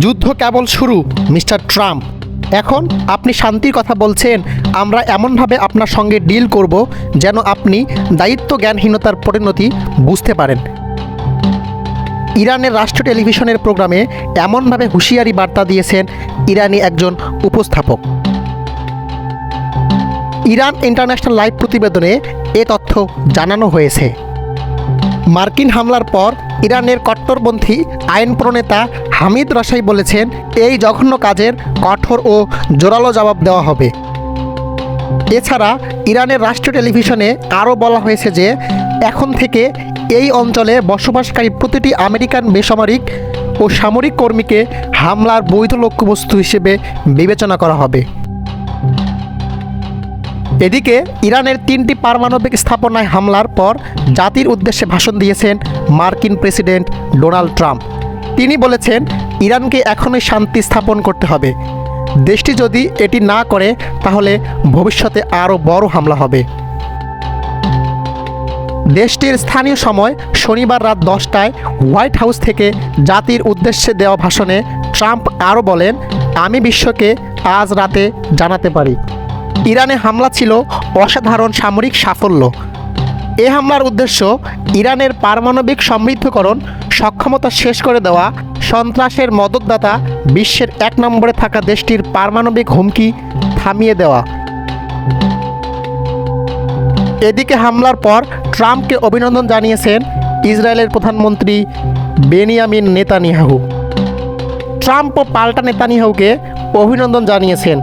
যুদ্ধ কেবল শুরু mister Trump. এখন আপনি শান্তির কথা বলছেন, আমরা এমনভাবে আপনার সঙ্গে ডিল করব যেন আপনি দায়িত্ব জ্ঞানহীনতার পরিণতি বুঝতে পারেন। ইরানের রাষ্ট্র টেলিভিশনের প্রোগ্রামে এমনভাবে হুঁশিয়ারি বার্তা দিয়েছেন ইরানি একজন উপস্থাপক। ইরান ইন্টারন্যাশনাল লাইভ প্রতিবেদনে এ তথ্য জানানো হয়েছে। মার্কিন হামলার পর ইরানের কট্টরপন্থী আইন প্রণেতা হামিদ রাশাই বলেছেন, এই জঘন্য কাজের কঠোর ও জোরালো জবাব দেওয়া হবে। এছাড়া ইরানের রাষ্ট্র টেলিভিশনে আরও বলা হয়েছে যে এখন থেকে এই অঞ্চলে বসবাসকারী প্রতিটি আমেরিকান বেসামরিক ও সামরিক কর্মীকে হামলার বৈধ লক্ষ্যবস্তু হিসেবে বিবেচনা করা হবে। এদিকে ইরানের 3টি পারমাণবিক স্থাপনায় হামলার পর জাতির উদ্দেশ্যে ভাষণ দিয়েছেন মার্কিন প্রেসিডেন্ট ডোনাল্ড ট্রাম্প। তিনি বলেছেন, ইরানকে এখনই শান্তি স্থাপন করতে হবে। দেশটি যদি এটি না করে তাহলে ভবিষ্যতে আরও বড় হামলা হবে। দেশটির স্থানীয় সময় শনিবার রাত 10টায় হোয়াইট হাউস থেকে জাতির উদ্দেশ্যে দেওয়া ভাষণে ট্রাম্প আরও বলেন, আমি বিশ্বকে আজ রাতে জানাতে পারি, ইরানে হামলা ছিল অসাধারণ সামরিক সাফল্য। এ হামলার উদ্দেশ্য ইরানের পারমাণবিক সমৃদ্ধকরণ সক্ষমতা শেষ করে দেওয়া, সন্ত্রাসের মদতদাতা বিশ্বের 1 নম্বরে থাকা দেশটির পারমাণবিক হুমকি থামিয়ে দেওয়া। এদিকে হামলার পর ট্রাম্পকে অভিনন্দন জানিয়েছেন ইসরায়েলের প্রধানমন্ত্রী বেনিয়ামিন নেতানিয়াহু। ট্রাম্পও পাল্টা নেতানিয়াহুকে অভিনন্দন জানিয়েছেন।